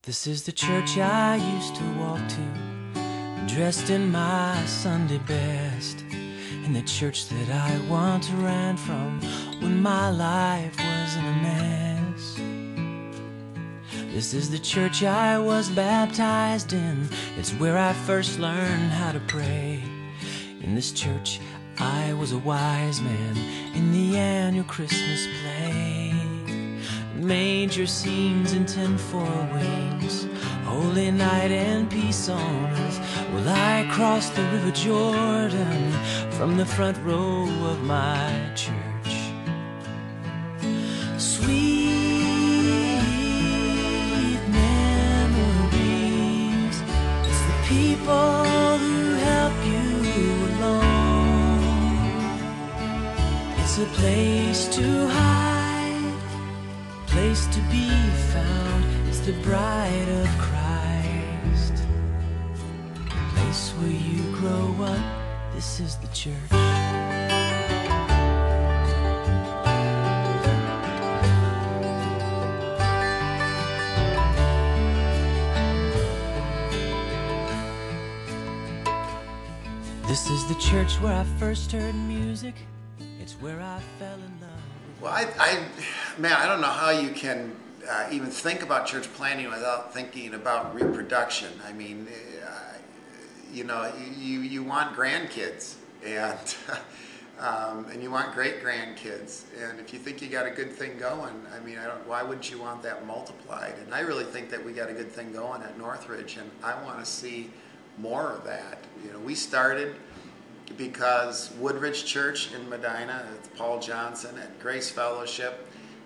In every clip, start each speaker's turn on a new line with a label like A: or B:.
A: This is the church I used to walk to, dressed in my Sunday best, and the church that I once ran from when my life was in a mess. This is the church I was baptized in, it's where I first learned how to pray. In this church I was a wise man in the annual Christmas play. Manger scenes and 10-4 wings, holy night and peace on earth. Well, I crossed the river Jordan from the front row of my church. Sweet memories, it's the people who help you along. It's a place to hide, place to be found. It's the bride of Christ, place where you grow up. This is the church. This is the church where I first heard music. It's where I fell in love.
B: Well, man, I don't know how you can even think about church planting without thinking about reproduction. I mean, you know, you want grandkids and you want great grandkids, and if you think you got a good thing going, I mean, why wouldn't you want that multiplied? And I really think that we got a good thing going at Northridge, and I want to see more of that. You know, we started because Woodridge Church in Medina, with Paul Johnson, and Grace Fellowship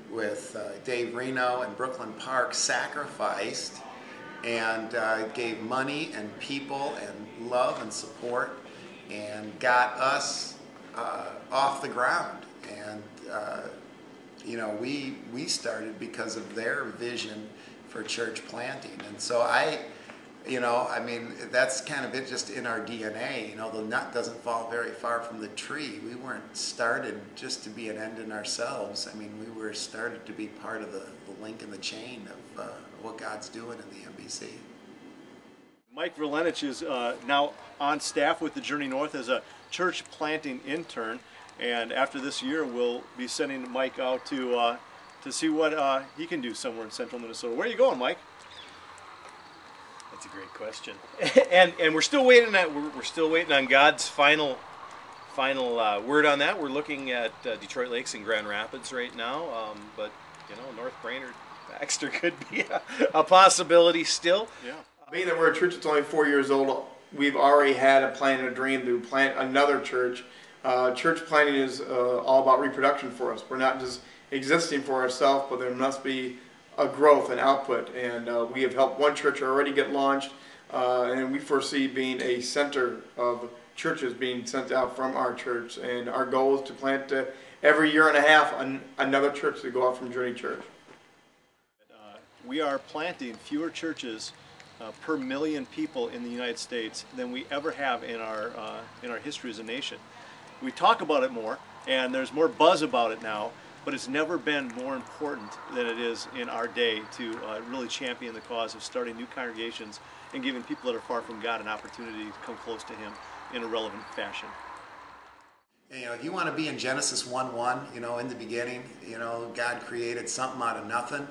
B: with Dave Reno and Brooklyn Park sacrificed and gave money and people and love and support and got us off the ground. And you know, we started because of their vision for church planting. And so you know, I mean, that's kind of it, just in our DNA. You know, the nut doesn't fall very far from the tree. We weren't started just to be an end in ourselves. I mean, we were started to be part of the link in the chain of what God's doing in the MBC.
C: Mike Verlenich is now on staff with the Journey North as a church planting intern, and after this year, we'll be sending Mike out to see what he can do somewhere in central Minnesota. Where are you going, Mike?
D: That's a great question.
C: and we're still waiting on God's final word on that. We're looking at Detroit Lakes and Grand Rapids right now, but you know, North Brainerd, Baxter could be a possibility still.
D: Yeah.
E: Being that we're a church that's only 4 years old, we've already had a plan and a dream to plant another church. Church planting is all about reproduction for us. We're not just existing for ourselves, but there must be a growth and output, and we have helped one church already get launched, and we foresee being a center of churches being sent out from our church, and our goal is to plant every year and a half another church to go out from Journey Church.
C: We are planting fewer churches per million people in the United States than we ever have in our history as a nation. We talk about it more, and there's more buzz about it now, but it's never been more important than it is in our day to really champion the cause of starting new congregations and giving people that are far from God an opportunity to come close to Him in a relevant fashion.
B: You know, if you want to be in Genesis 1:1, you know, in the beginning, you know, God created something out of nothing.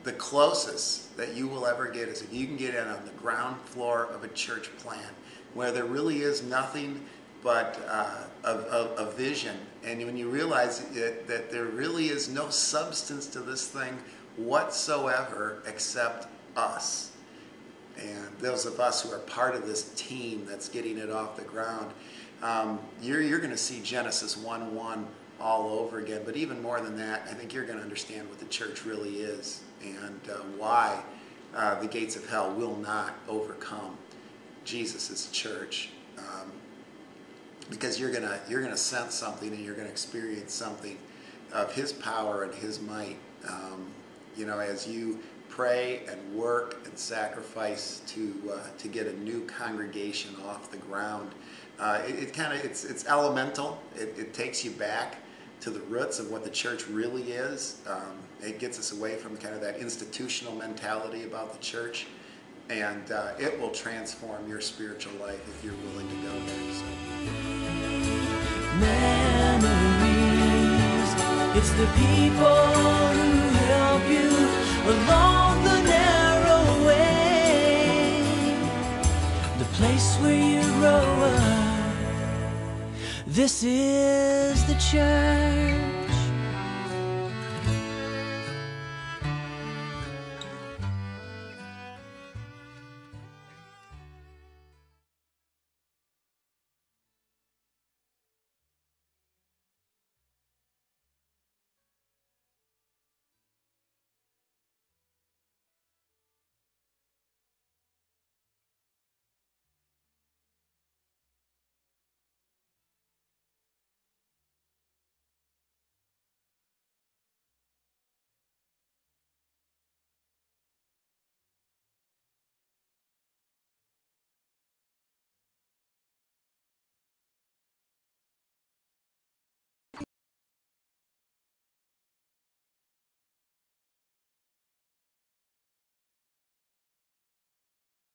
B: The closest that you will ever get is if you can get in on the ground floor of a church plant where there really is nothing but a vision, and when you realize that there really is no substance to this thing whatsoever except us, and those of us who are part of this team that's getting it off the ground, you're going to see Genesis 1:1 all over again. But even more than that, I think you're going to understand what the church really is, and why the gates of hell will not overcome Jesus' church. Because you're gonna sense something, and you're gonna experience something of His power and His might. You know, as you pray and work and sacrifice to get a new congregation off the ground, it's elemental. It takes you back to the roots of what the church really is. It gets us away from kind of that institutional mentality about the church, and it will transform your spiritual life if you're willing to go there. So.
A: Memories, it's the people who help you along the narrow way, the place where you grow up. This is the church.